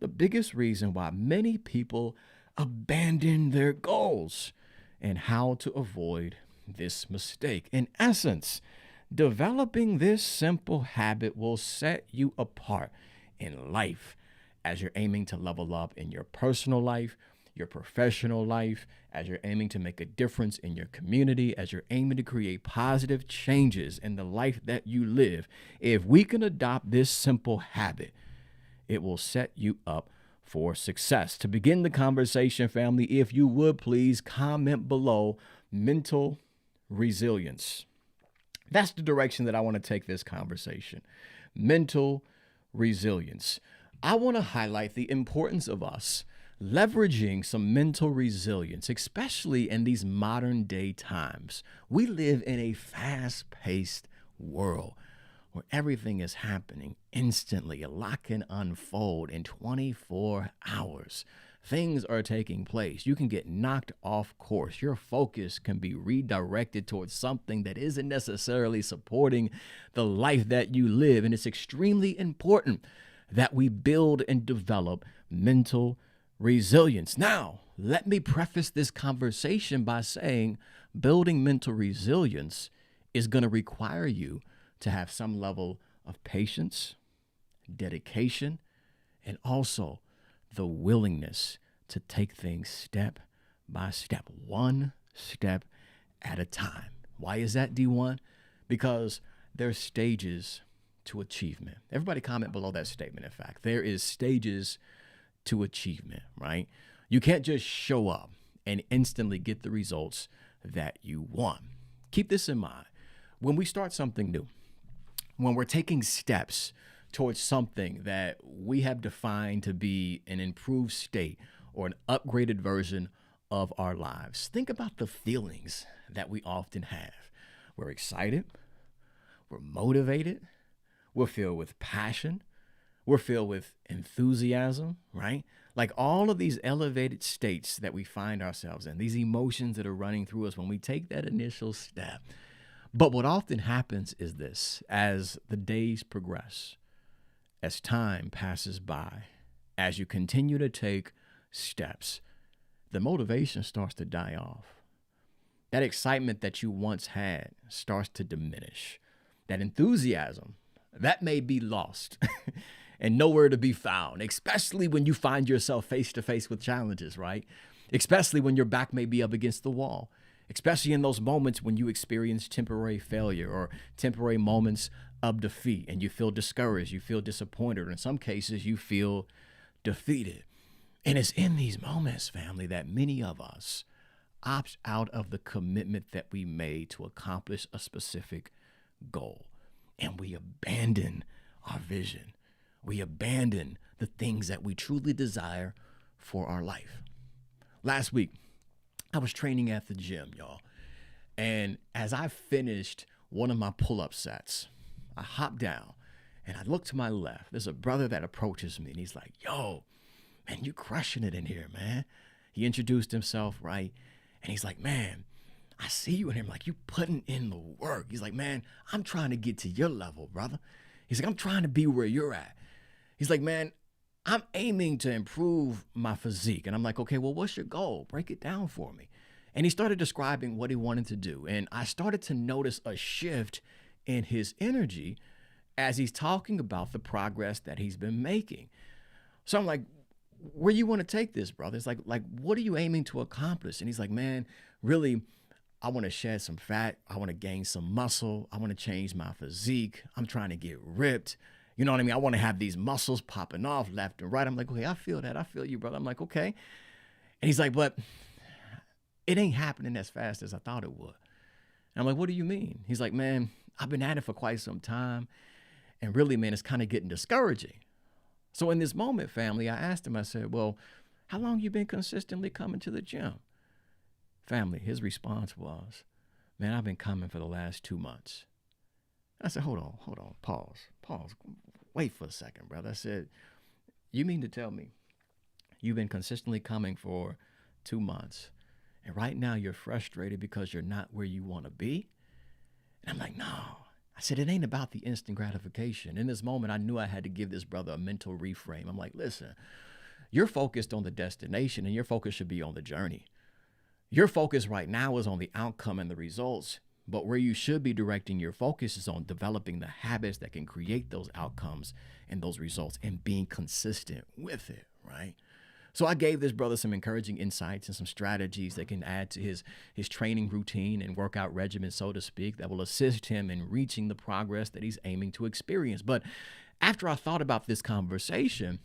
the biggest reason why many people abandon their goals and how to avoid this mistake. In essence, developing this simple habit will set you apart in life as you're aiming to level up in your personal life, your professional life, as you're aiming to make a difference in your community, as you're aiming to create positive changes in the life that you live. If we can adopt this simple habit, it will set you up for success. To begin the conversation, family, if you would please comment below mental resilience. That's the direction that I want to take this conversation. Mental resilience. I want to highlight the importance of us leveraging some mental resilience, especially in these modern day times. We live in a fast paced world where everything is happening instantly. A lot can unfold in 24 hours. Things are taking place. You can get knocked off course. Your focus can be redirected towards something that isn't necessarily supporting the life that you live. And it's extremely important that we build and develop mental resilience. Now, let me preface this conversation by saying building mental resilience is going to require you to have some level of patience, dedication, and also the willingness to take things step by step, one step at a time. Why is that, D1? Because there's stages to achievement. Everybody comment below that statement, in fact. There is stages to achievement, right? You can't just show up and instantly get the results that you want. Keep this in mind. When we start something new, when we're taking steps towards something that we have defined to be an improved state or an upgraded version of our lives, think about the feelings that we often have. We're excited, we're motivated, we're filled with passion, we're filled with enthusiasm, right? Like all of these elevated states that we find ourselves in, these emotions that are running through us when we take that initial step. But what often happens is this: as the days progress, as time passes by, as you continue to take steps, the motivation starts to die off. That excitement that you once had starts to diminish. That enthusiasm, that may be lost and nowhere to be found, especially when you find yourself face to face with challenges, right? Especially when your back may be up against the wall. Especially in those moments when you experience temporary failure or temporary moments of defeat and you feel discouraged, you feel disappointed, or in some cases you feel defeated. And it's in these moments, family, that many of us opt out of the commitment that we made to accomplish a specific goal. And we abandon our vision. We abandon the things that we truly desire for our life. Last week, I was training at the gym, y'all. And as I finished one of my pull-up sets, I hopped down and I looked to my left. There's a brother that approaches me and he's like, "Yo, man, you crushing it in here, man." He introduced himself, right? And he's like, "Man, I see you in here. Like, you putting in the work." He's like, "Man, I'm trying to get to your level, brother." He's like, "I'm trying to be where you're at." He's like, "Man, I'm aiming to improve my physique." And I'm like, "Okay, well, what's your goal? Break it down for me." And he started describing what he wanted to do. And I started to notice a shift in his energy as he's talking about the progress that he's been making. So I'm like, "Where you want to take this, brother?" It's like, what are you aiming to accomplish? And he's like, "Man, really, I want to shed some fat. I want to gain some muscle. I want to change my physique. I'm trying to get ripped. You know what I mean? I want to have these muscles popping off left and right." I'm like, "Okay, I feel that. I feel you, brother." I'm like, "Okay." And he's like, "But it ain't happening as fast as I thought it would." And I'm like, "What do you mean?" He's like, "Man, I've been at it for quite some time. And really, man, it's kind of getting discouraging." So in this moment, family, I asked him, I said, "Well, how long you been consistently coming to the gym?" Family, his response was, "Man, I've been coming for the last 2 months." I said, hold on, pause. Wait for a second, brother. I said, "You mean to tell me you've been consistently coming for 2 months and right now you're frustrated because you're not where you want to be?" And I'm like, "No." I said, "It ain't about the instant gratification." In this moment, I knew I had to give this brother a mental reframe. I'm like, "Listen, You're focused on the destination, and your focus should be on the journey. Your focus right now is on the outcome and the results, but where you should be directing your focus is on developing the habits that can create those outcomes and those results and being consistent with it, right? So I gave this brother some encouraging insights and some strategies that can add to his training routine and workout regimen, so to speak, that will assist him in reaching the progress that he's aiming to experience. But after I thought about this conversation,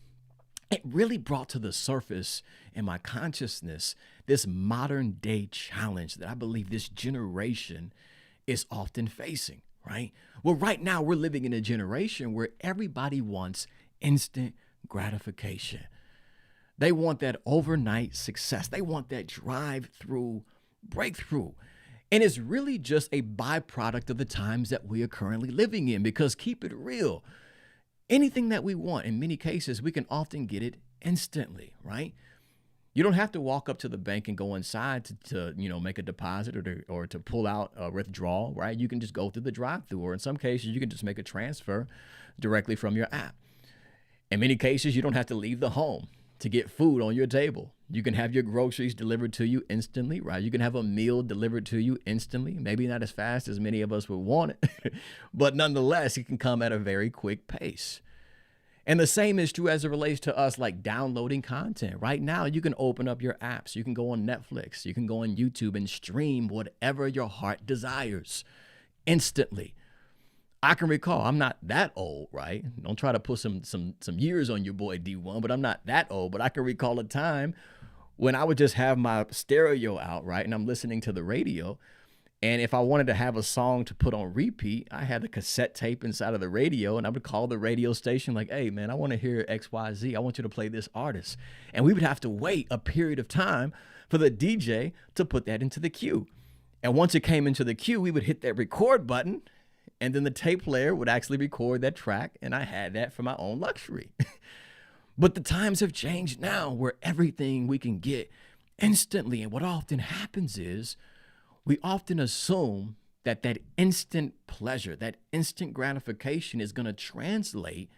it really brought to the surface in my consciousness this modern day challenge that I believe this generation is often facing, right? Well, right now we're living in a generation where everybody wants instant gratification. They want that overnight success. They want that drive-through breakthrough. And it's really just a byproduct of the times that we are currently living in, because keep it real, anything that we want, in many cases, we can often get it instantly, right? You don't have to walk up to the bank and go inside to make a deposit or to pull out a withdrawal, right? You can just go through the drive-through, or in some cases, you can just make a transfer directly from your app. In many cases, you don't have to leave the home to get food on your table. You can have your groceries delivered to you instantly, right? You can have a meal delivered to you instantly. Maybe not as fast as many of us would want it, but nonetheless, it can come at a very quick pace. And the same is true as it relates to us, like downloading content. Right now, you can open up your apps. You can go on Netflix. You can go on YouTube and stream whatever your heart desires instantly. I can recall, I'm not that old, right? Don't try to put some years on your boy D1, but I'm not that old. But I can recall a time when I would just have my stereo out, right? And I'm listening to the radio. And if I wanted to have a song to put on repeat, I had the cassette tape inside of the radio, and I would call the radio station like, hey, man, I want to hear XYZ. I want you to play this artist. And we would have to wait a period of time for the DJ to put that into the queue. And once it came into the queue, we would hit that record button, and then the tape player would actually record that track, and I had that for my own luxury. But the times have changed now, where everything we can get instantly. And what often happens is we often assume that that instant pleasure, that instant gratification is going to translate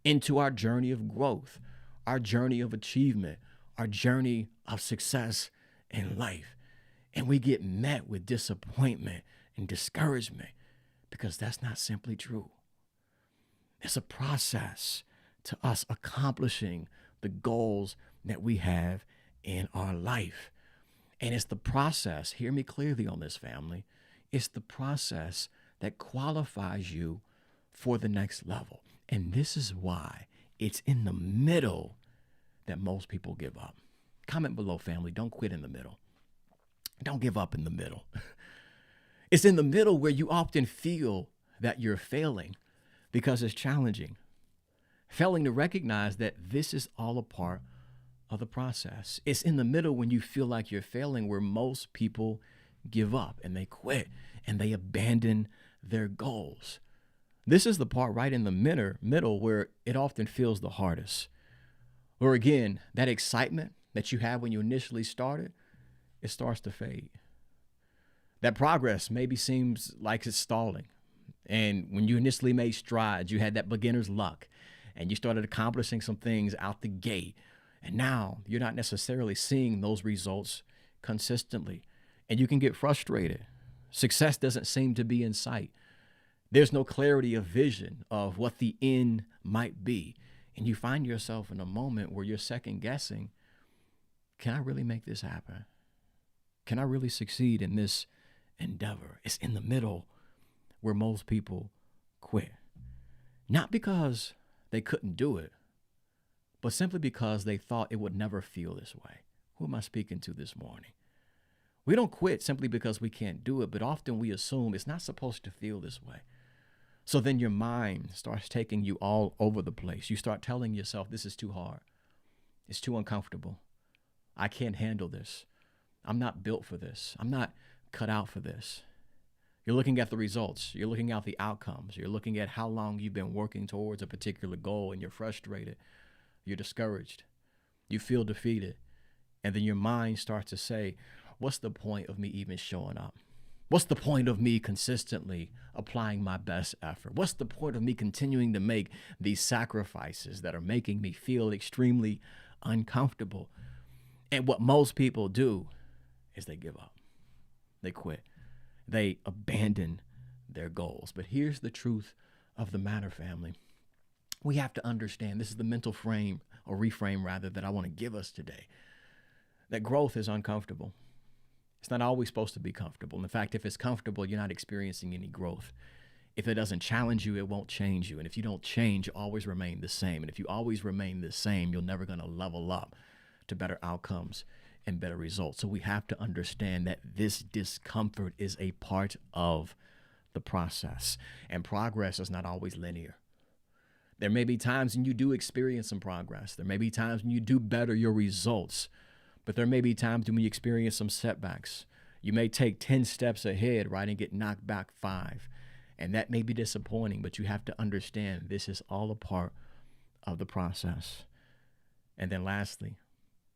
into our journey of growth, our journey of achievement, our journey of success in life. And we get met with disappointment and discouragement, because that's not simply true. It's a process to us accomplishing the goals that we have in our life. And it's the process, hear me clearly on this, family, it's the process that qualifies you for the next level. And this is why it's in the middle that most people give up. Comment below, family. Don't quit in the middle. Don't give up in the middle. It's in the middle where you often feel that you're failing because it's challenging. Failing to recognize that this is all a part of the process. It's in the middle when you feel like you're failing where most people give up and they quit and they abandon their goals. This is the part right in the middle where it often feels the hardest. Or again, that excitement that you had when you initially started, it starts to fade. That progress maybe seems like it's stalling. And when you initially made strides, you had that beginner's luck and you started accomplishing some things out the gate. And now you're not necessarily seeing those results consistently, and you can get frustrated. Success doesn't seem to be in sight. There's no clarity of vision of what the end might be. And you find yourself in a moment where you're second guessing, can I really make this happen? Can I really succeed in this endeavor? It's in the middle where most people quit. Not because they couldn't do it, but simply because they thought it would never feel this way. Who am I speaking to this morning? We don't quit simply because we can't do it, but often we assume it's not supposed to feel this way. So then your mind starts taking you all over the place. You start telling yourself, this is too hard. It's too uncomfortable. I can't handle this. I'm not built for this. I'm not cut out for this. You're looking at the results. You're looking at the outcomes. You're looking at how long you've been working towards a particular goal, and you're frustrated. You're discouraged. You feel defeated. And then your mind starts to say, what's the point of me even showing up? What's the point of me consistently applying my best effort? What's the point of me continuing to make these sacrifices that are making me feel extremely uncomfortable. And what most people do is they give up, they quit, they abandon their goals. But here's the truth of the matter, family. We have to understand, this is the mental frame or reframe rather that I want to give us today, that growth is uncomfortable. It's not always supposed to be comfortable. In fact, if it's comfortable, you're not experiencing any growth. If it doesn't challenge you, it won't change you. And if you don't change, you always remain the same. And if you always remain the same, you're never going to level up to better outcomes and better results. So we have to understand that this discomfort is a part of the process. And progress is not always linear. There may be times when you do experience some progress. There may be times when you do better your results. But there may be times when you experience some setbacks. You may take 10 steps ahead, right, and get knocked back 5. And that may be disappointing, but you have to understand this is all a part of the process. And then lastly,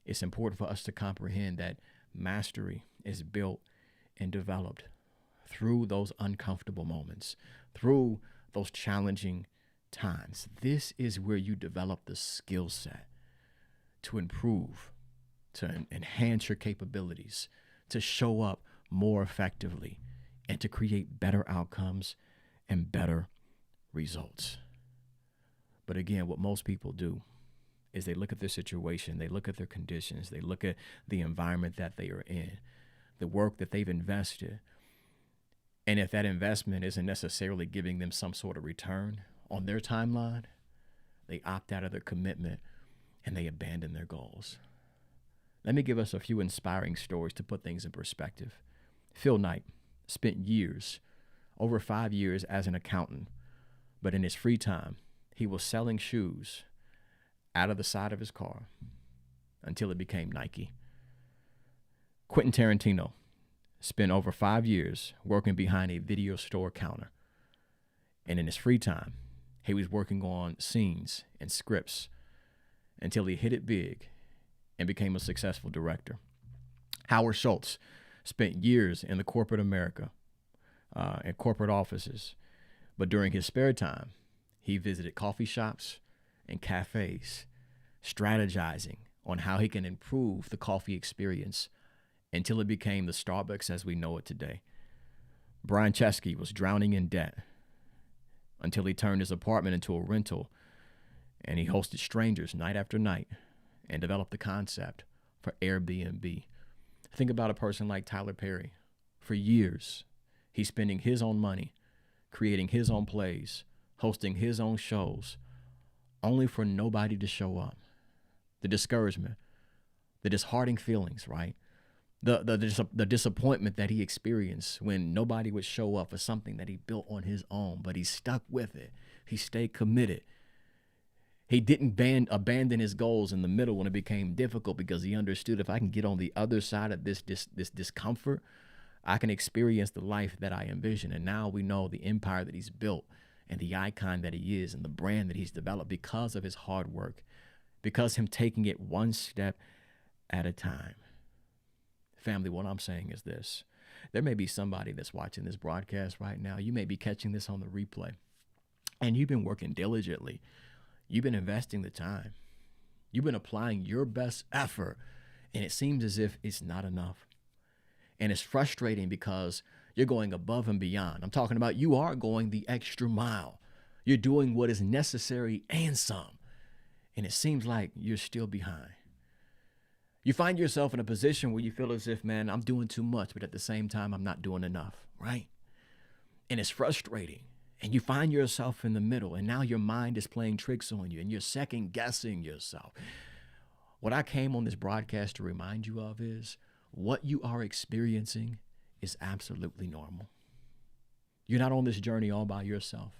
it's important for us to comprehend that mastery is built and developed through those uncomfortable moments, through those challenging times. This is where you develop the skill set to improve, to enhance your capabilities, to show up more effectively, and to create better outcomes and better results. But again, what most people do is they look at their situation, they look at their conditions, they look at the environment that they are in, the work that they've invested. And if that investment isn't necessarily giving them some sort of return on their timeline, they opt out of their commitment and they abandon their goals. Let me give us a few inspiring stories to put things in perspective. Phil Knight spent years, over 5 years, as an accountant, but in his free time, he was selling shoes out of the side of his car until it became Nike. Quentin Tarantino spent over 5 years working behind a video store counter, and in his free time, he was working on scenes and scripts until he hit it big and became a successful director. Howard Schultz spent years in the corporate America, in corporate offices, but during his spare time, he visited coffee shops and cafes, strategizing on how he can improve the coffee experience until it became the Starbucks as we know it today. Brian Chesky was drowning in debt until he turned his apartment into a rental, and he hosted strangers night after night and developed the concept for Airbnb. Think about a person like Tyler Perry. For years, he's spending his own money, creating his own plays, hosting his own shows, only for nobody to show up. The discouragement, the disheartening feelings, right? The disappointment that he experienced when nobody would show up for something that he built on his own, but he stuck with it. He stayed committed. He didn't abandon his goals in the middle when it became difficult, because he understood, if I can get on the other side of this discomfort, I can experience the life that I envision. And now we know the empire that he's built and the icon that he is and the brand that he's developed because of his hard work, because him taking it one step at a time. Family, what I'm saying is this. There may be somebody that's watching this broadcast right now. You may be catching this on the replay, and you've been working diligently. You've been investing the time. You've been applying your best effort, and it seems as if it's not enough. And it's frustrating because you're going above and beyond. I'm talking about you are going the extra mile. You're doing what is necessary and some. And it seems like you're still behind. You find yourself in a position where you feel as if, man, I'm doing too much, but at the same time, I'm not doing enough, right? And it's frustrating. And you find yourself in the middle, and now your mind is playing tricks on you, and you're second guessing yourself. What I came on this broadcast to remind you of is what you are experiencing is absolutely normal. You're not on this journey all by yourself.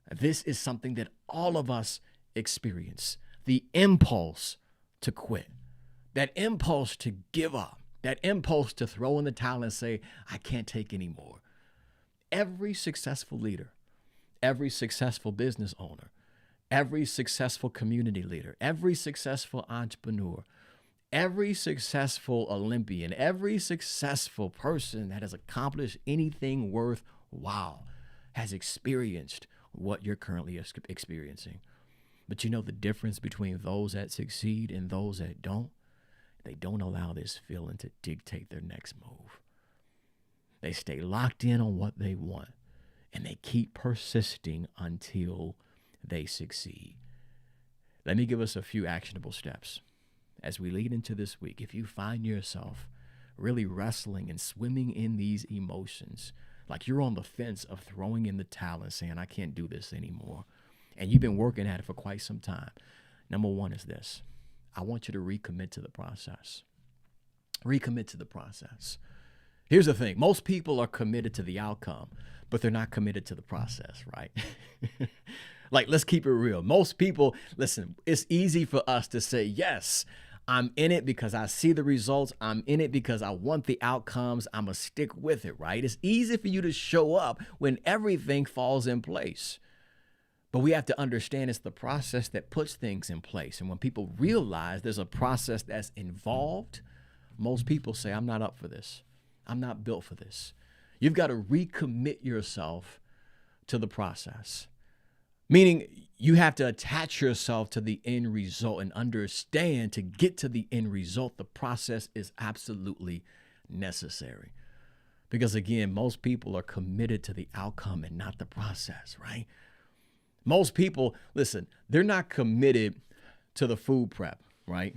This is something that all of us experience. The impulse to quit, that impulse to give up, that impulse to throw in the towel and say, I can't take any more. Every successful leader, every successful business owner, every successful community leader, every successful entrepreneur, every successful Olympian, every successful person that has accomplished anything worthwhile has experienced what you're currently experiencing. But you know the difference between those that succeed and those that don't? They don't allow this feeling to dictate their next move. They stay locked in on what they want, and they keep persisting until they succeed. Let me give us a few actionable steps as we lead into this week. If you find yourself really wrestling and swimming in these emotions, like you're on the fence of throwing in the towel and saying, I can't do this anymore, and you've been working at it for quite some time, number one is this. I want you to recommit to the process. Recommit to the process. Here's the thing. Most people are committed to the outcome, but they're not committed to the process, right? Like, let's keep it real. Most people, listen, it's easy for us to say, yes, I'm in it because I see the results. I'm in it because I want the outcomes. I'm going to stick with it, right? It's easy for you to show up when everything falls in place. But we have to understand it's the process that puts things in place. And when people realize there's a process that's involved, most people say, I'm not up for this. I'm not built for this. You've got to recommit yourself to the process. Meaning you have to attach yourself to the end result and understand to get to the end result, the process is absolutely necessary. Because again, most people are committed to the outcome and not the process, right? Most people, listen, they're not committed to the food prep, right?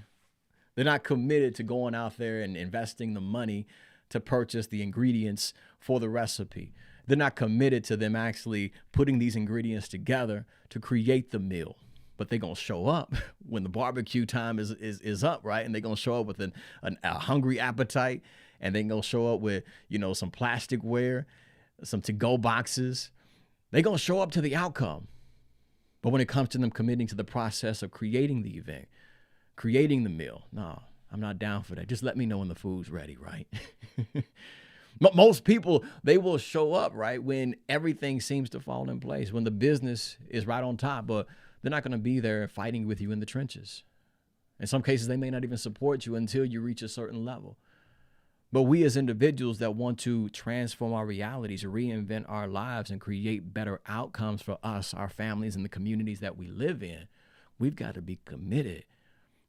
They're not committed to going out there and investing the money to purchase the ingredients for the recipe. They're not committed to them actually putting these ingredients together to create the meal. But they're going to show up when the barbecue time is up, right? And they're going to show up with a hungry appetite. And they're going to show up with, some plasticware, some to-go boxes. They're going to show up to the outcome. But when it comes to them committing to the process of creating the event, creating the meal, no, I'm not down for that. Just let me know when the food's ready, right? Most people, they will show up, right, when everything seems to fall in place, when the business is right on top, but they're not going to be there fighting with you in the trenches. In some cases, they may not even support you until you reach a certain level. But we as individuals that want to transform our realities, reinvent our lives, and create better outcomes for us, our families, and the communities that we live in, we've got to be committed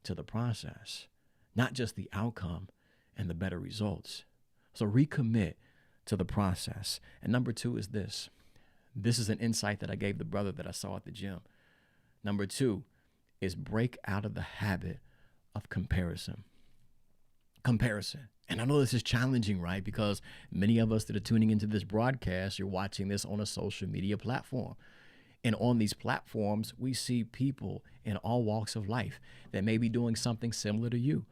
to the process, not just the outcome and the better results. So recommit to the process. And number two is this. This is an insight that I gave the brother that I saw at the gym. Number two is break out of the habit of comparison. Comparison. And I know this is challenging, right? Because many of us that are tuning into this broadcast, you're watching this on a social media platform. And on these platforms, we see people in all walks of life that may be doing something similar to you.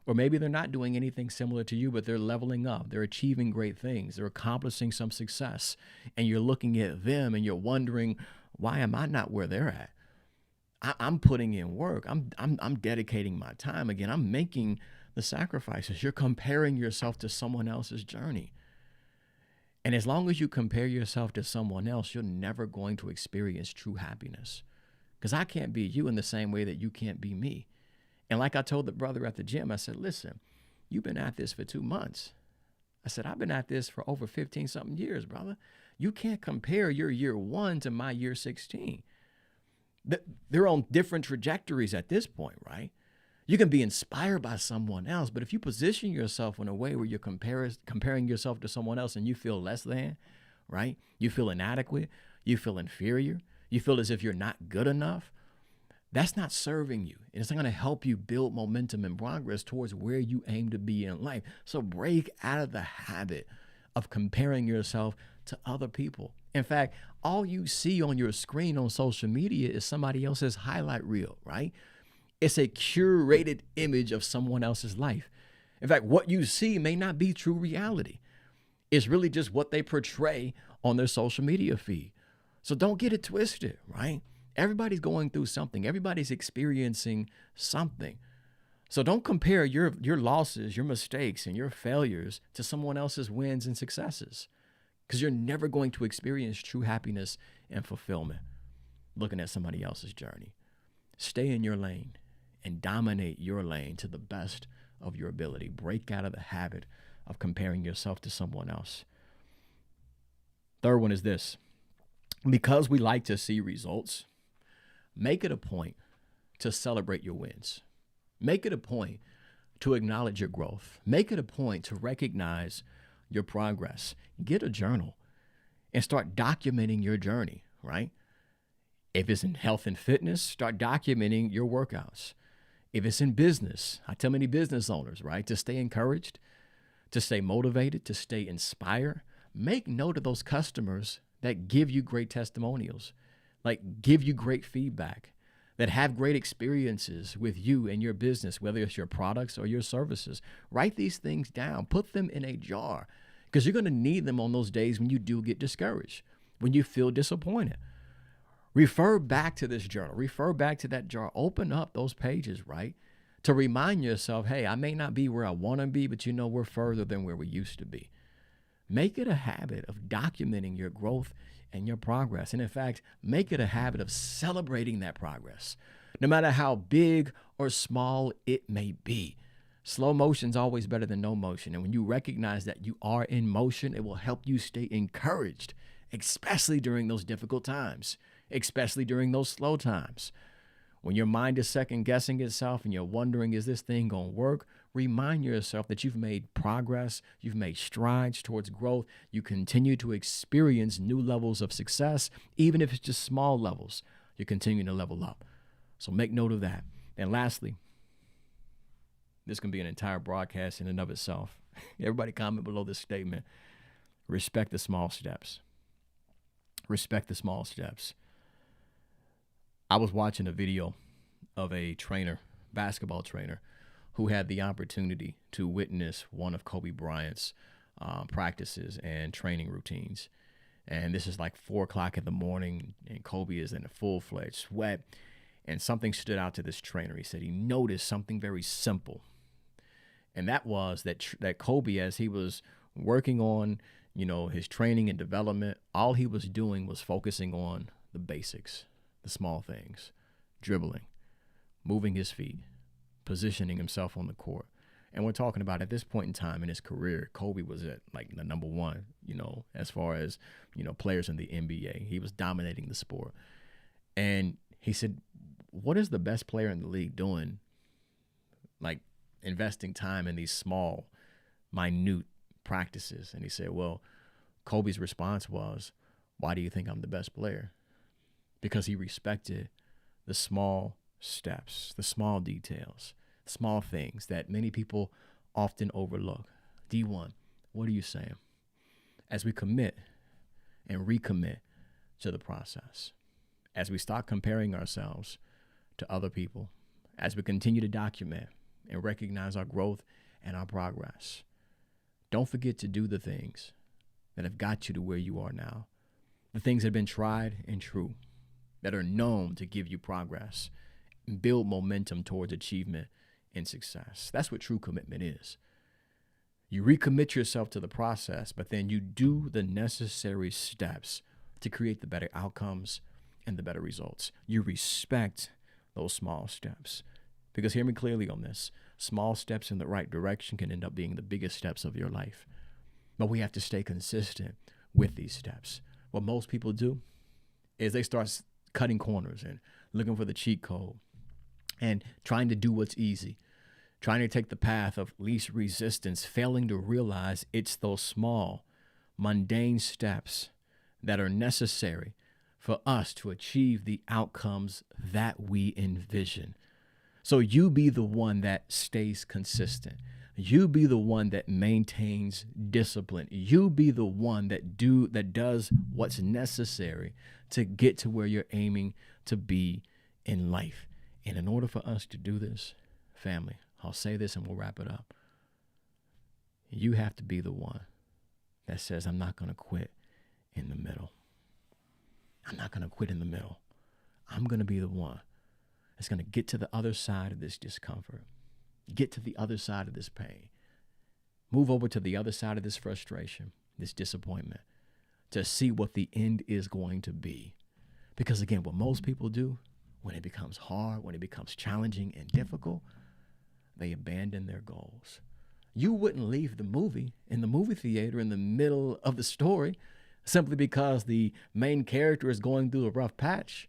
Or maybe they're not doing anything similar to you, but they're leveling up. They're achieving great things. They're accomplishing some success. And you're looking at them and you're wondering, why am I not where they're at? I'm putting in work. I'm dedicating my time. Again, I'm making the sacrifices. You're comparing yourself to someone else's journey. And as long as you compare yourself to someone else, you're never going to experience true happiness. Because I can't be you in the same way that you can't be me. And like I told the brother at the gym, I said, listen, you've been at this for 2 months. I said, I've been at this for over 15 something years, brother. You can't compare your year 1 to my year 16. They're on different trajectories at this point, right? You can be inspired by someone else, but if you position yourself in a way where you're comparing yourself to someone else and you feel less than, right? You feel inadequate, you feel inferior, you feel as if you're not good enough, that's not serving you. And it's not going to help you build momentum and progress towards where you aim to be in life. So break out of the habit of comparing yourself to other people. In fact, all you see on your screen on social media is somebody else's highlight reel, right? It's a curated image of someone else's life. In fact, what you see may not be true reality. It's really just what they portray on their social media feed. So don't get it twisted, right? Everybody's going through something. Everybody's experiencing something. So don't compare your losses, your mistakes, and your failures to someone else's wins and successes, because you're never going to experience true happiness and fulfillment looking at somebody else's journey. Stay in your lane and dominate your lane to the best of your ability. Break out of the habit of comparing yourself to someone else. Third one is this. Because we like to see results, Make it a point to celebrate your wins. Make it a point to acknowledge your growth. Make it a point to recognize your progress. Get a journal and start documenting your journey, right? If it's in health and fitness, start documenting your workouts. If it's in business, I tell many business owners, right, to stay encouraged, to stay motivated, to stay inspired. Make note of those customers that give you great testimonials, like give you great feedback, that have great experiences with you and your business, whether it's your products or your services. Write these things down, put them in a jar, because you're going to need them on those days when you do get discouraged, when you feel disappointed. Refer back to this journal, refer back to that jar, open up those pages, right? To remind yourself, hey, I may not be where I want to be, but we're further than where we used to be. Make it a habit of documenting your growth and your progress. And in fact, make it a habit of celebrating that progress, no matter how big or small it may be. Slow motion is always better than no motion. And when you recognize that you are in motion, it will help you stay encouraged, especially during those difficult times, especially during those slow times. When your mind is second guessing itself and you're wondering, is this thing going to work? Remind yourself that you've made progress, you've made strides towards growth, you continue to experience new levels of success, even if it's just small levels. You're continuing to level up. So make note of that. And lastly, this can be an entire broadcast in and of itself. Everybody comment below this statement. Respect the small steps. Respect the small steps. I was watching a video of a trainer, basketball trainer, who had the opportunity to witness one of Kobe Bryant's practices and training routines. And this is like 4 o'clock in the morning, and Kobe is in a full-fledged sweat. And something stood out to this trainer. He said he noticed something very simple. And that was that Kobe, as he was working on, his training and development, all he was doing was focusing on the basics, the small things, dribbling, moving his feet, positioning himself on the court. And we're talking about at this point in time in his career, Kobe was at like the number one, as far as, players in the NBA. He was dominating the sport. And he said, what is the best player in the league doing? Like investing time in these small, minute practices. And he said, well, Kobe's response was, why do you think I'm the best player? Because he respected the small steps, the small details, small things that many people often overlook. D1, what are you saying? As we commit and recommit to the process, as we start comparing ourselves to other people, as we continue to document and recognize our growth and our progress, don't forget to do the things that have got you to where you are now, the things that have been tried and true, that are known to give you progress and build momentum towards achievement and success. That's what true commitment is. You recommit yourself to the process, but then you do the necessary steps to create the better outcomes and the better results. You respect those small steps. Because hear me clearly on this, small steps in the right direction can end up being the biggest steps of your life. But we have to stay consistent with these steps. What most people do is they start cutting corners and looking for the cheat code and trying to do what's easy, trying to take the path of least resistance, failing to realize it's those small, mundane steps that are necessary for us to achieve the outcomes that we envision. So you be the one that stays consistent. You be the one that maintains discipline. You be the one that does what's necessary to get to where you're aiming to be in life. And in order for us to do this, family, I'll say this and we'll wrap it up. You have to be the one that says, I'm not going to quit in the middle. I'm not going to quit in the middle. I'm going to be the one that's going to get to the other side of this discomfort, get to the other side of this pain, move over to the other side of this frustration, this disappointment, to see what the end is going to be. Because again, what most people do when it becomes hard, when it becomes challenging and difficult, they abandon their goals. You wouldn't leave the movie in the movie theater in the middle of the story simply because the main character is going through a rough patch.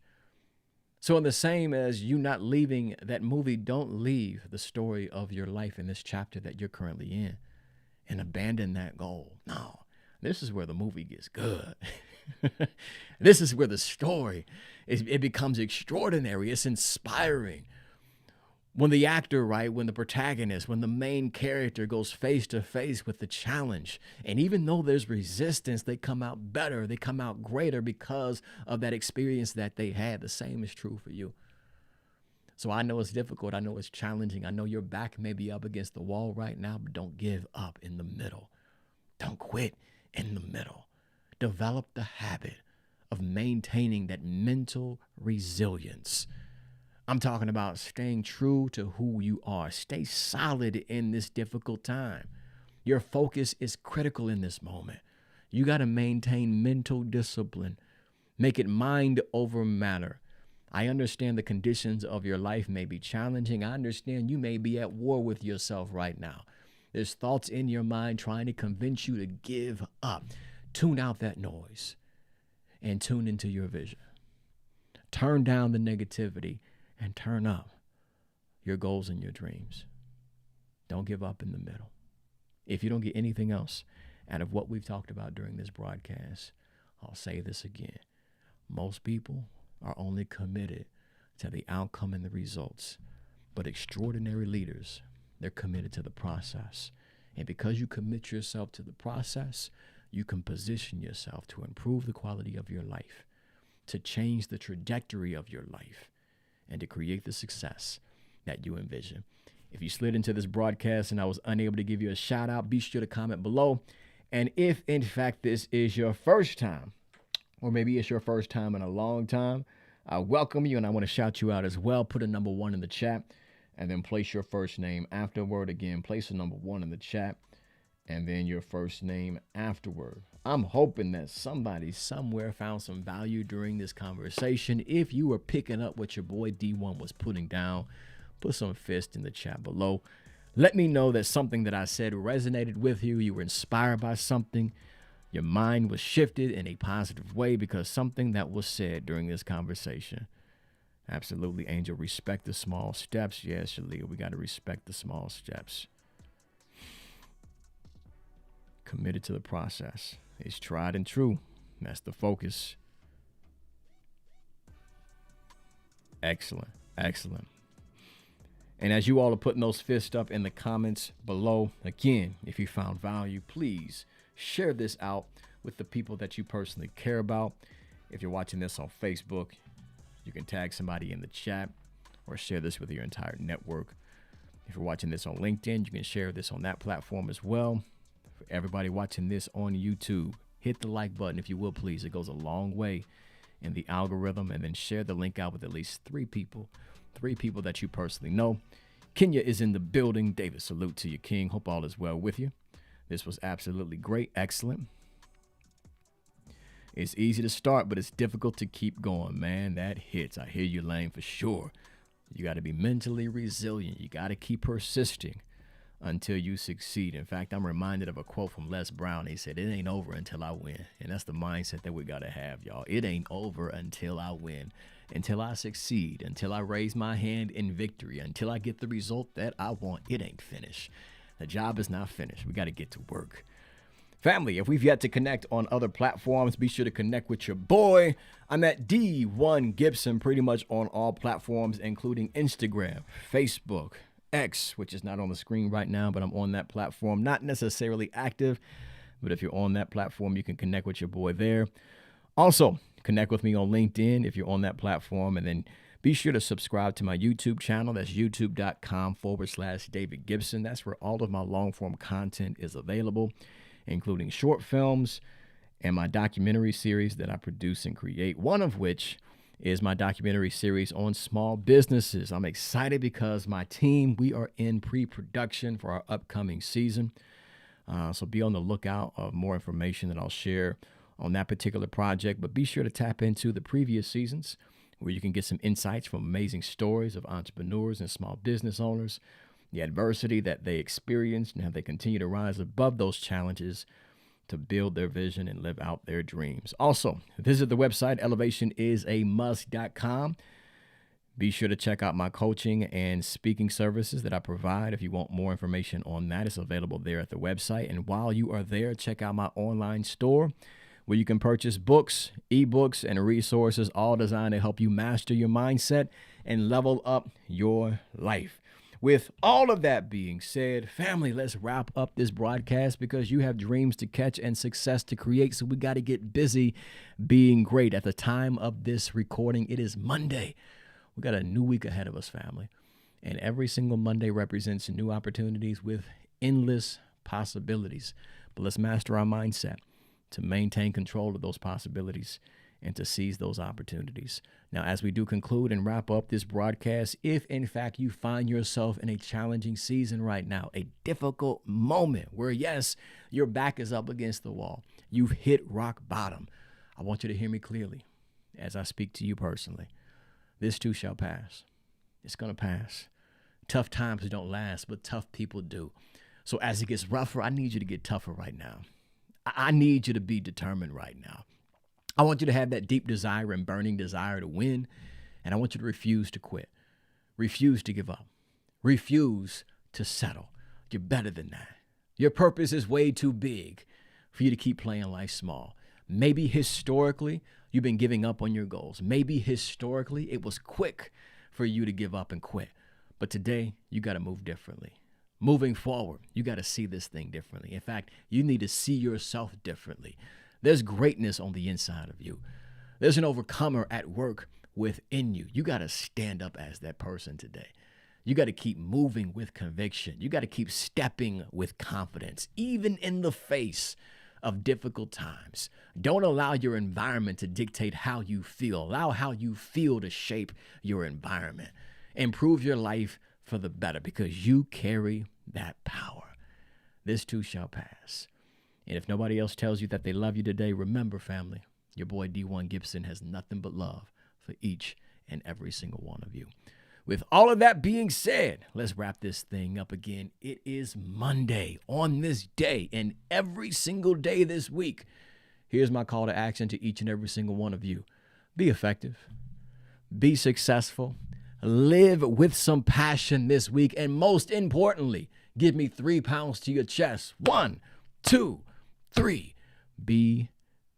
So, in the same as you not leaving that movie, don't leave the story of your life in this chapter that you're currently in and abandon that goal. No, this is where the movie gets good. This is where the story it becomes extraordinary. It's inspiring. When the actor, right, when the protagonist, when the main character goes face to face with the challenge, and even though there's resistance, they come out better, they come out greater because of that experience that they had. The same is true for you. So I know it's difficult. I know it's challenging. I know your back may be up against the wall right now, but don't give up in the middle. Don't quit in the middle. Develop the habit of maintaining that mental resilience. I'm talking about staying true to who you are. Stay solid in this difficult time. Your focus is critical in this moment. You got to maintain mental discipline. Make it mind over matter. I understand the conditions of your life may be challenging. I understand you may be at war with yourself right now. There's thoughts in your mind trying to convince you to give up. Tune out that noise and tune into your vision. Turn down the negativity and turn up your goals and your dreams. Don't give up in the middle. If you don't get anything else out of what we've talked about during this broadcast, I'll say this again. Most people are only committed to the outcome and the results, but extraordinary leaders, they're committed to the process. And because you commit yourself to the process, you can position yourself to improve the quality of your life, to change the trajectory of your life, and to create the success that you envision. If you slid into this broadcast and I was unable to give you a shout out, be sure to comment below. And if in fact this is your first time, or maybe it's your first time in a long time, I welcome you and I want to shout you out as well. Put a number 1 in the chat and then place your first name afterward. Again, place a number 1 in the chat and then your first name afterward. I'm hoping that somebody somewhere found some value during this conversation. If you were picking up what your boy D1 was putting down, put some fist in the chat below. Let me know that something that I said resonated with you. You were inspired by something. Your mind was shifted in a positive way because something that was said during this conversation. Absolutely, Angel. Respect the small steps. Yes, Shalia, we got to respect the small steps. Committed to the process. It's tried and true. That's the focus. Excellent. Excellent. And as you all are putting those fists up in the comments below, again, if you found value, please share this out with the people that you personally care about. If you're watching this on Facebook, you can tag somebody in the chat or share this with your entire network. If you're watching this on LinkedIn, you can share this on that platform as well. For everybody watching this on YouTube, hit the like button if you will, please. It goes a long way in the algorithm. And then share the link out with at least 3 people that you personally know. Kenya is in the building. David, salute to you, King. Hope all is well with you. This was absolutely great. Excellent. It's easy to start, but it's difficult to keep going, man. That hits. I hear you, Lane, for sure. You got to be mentally resilient. You got to keep persisting until you succeed. In fact, I'm reminded of a quote from Les Brown. He said, "It ain't over until I win." And that's the mindset that we got to have, y'all. It ain't over until I win, until I succeed, until I raise my hand in victory, until I get the result that I want. It ain't finished. The job is not finished. We got to get to work. Family, if we've yet to connect on other platforms, be sure to connect with your boy. I'm at D1 Gibson pretty much on all platforms, including Instagram, Facebook, X, which is not on the screen right now, but I'm on that platform. Not necessarily active, but if you're on that platform, you can connect with your boy there. Also, connect with me on LinkedIn if you're on that platform, and then be sure to subscribe to my YouTube channel. That's youtube.com/David Gibson. That's where all of my long-form content is available, including short films and my documentary series that I produce and create, one of which is my documentary series on small businesses. I'm excited because my team, we are in pre-production for our upcoming season. So be on the lookout of more information that I'll share on that particular project. But be sure to tap into the previous seasons where you can get some insights from amazing stories of entrepreneurs and small business owners, the adversity that they experienced and how they continue to rise above those challenges to build their vision and live out their dreams. Also, visit the website elevationIsAmust.com. Be sure to check out my coaching and speaking services that I provide. If you want more information on that, it's available there at the website. And while you are there, check out my online store where you can purchase books, ebooks, and resources, all designed to help you master your mindset and level up your life. With all of that being said, family, let's wrap up this broadcast because you have dreams to catch and success to create. So we got to get busy being great. At the time of this recording, it is Monday. We got a new week ahead of us, family. And every single Monday represents new opportunities with endless possibilities. But let's master our mindset to maintain control of those possibilities and to seize those opportunities. Now, as we do conclude and wrap up this broadcast, if in fact you find yourself in a challenging season right now, a difficult moment where, yes, your back is up against the wall, you've hit rock bottom, I want you to hear me clearly as I speak to you personally. This too shall pass. It's going to pass. Tough times don't last, but tough people do. So as it gets rougher, I need you to get tougher right now. I need you to be determined right now. I want you to have that deep desire and burning desire to win, and I want you to refuse to quit. Refuse to give up. Refuse to settle. You're better than that. Your purpose is way too big for you to keep playing life small. Maybe historically, you've been giving up on your goals. Maybe historically, it was quick for you to give up and quit. But today, you got to move differently. Moving forward, you got to see this thing differently. In fact, you need to see yourself differently. There's greatness on the inside of you. There's an overcomer at work within you. You got to stand up as that person today. You got to keep moving with conviction. You got to keep stepping with confidence, even in the face of difficult times. Don't allow your environment to dictate how you feel. Allow how you feel to shape your environment. Improve your life for the better because you carry that power. This too shall pass. And if nobody else tells you that they love you today, remember, family, your boy D1 Gibson has nothing but love for each and every single one of you. With all of that being said, let's wrap this thing up again. It is Monday on this day and every single day this week. Here's my call to action to each and every single one of you. Be effective. Be successful. Live with some passion this week. And most importantly, give me 3 pounds to your chest. 1, 2, 3. Be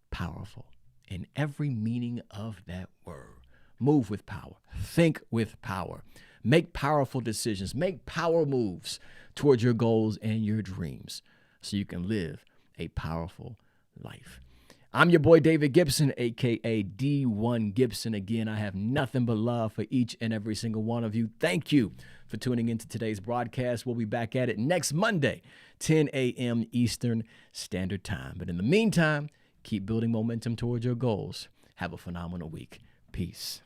powerful in every meaning of that word. Move with power. Think with power. Make powerful decisions. Make power moves towards your goals and your dreams so you can live a powerful life. I'm your boy David Gibson, a.k.a. D1 Gibson. Again, I have nothing but love for each and every single one of you. Thank you for tuning into today's broadcast. We'll be back at it next Monday, 10 a.m. Eastern Standard Time. But in the meantime, keep building momentum towards your goals. Have a phenomenal week. Peace.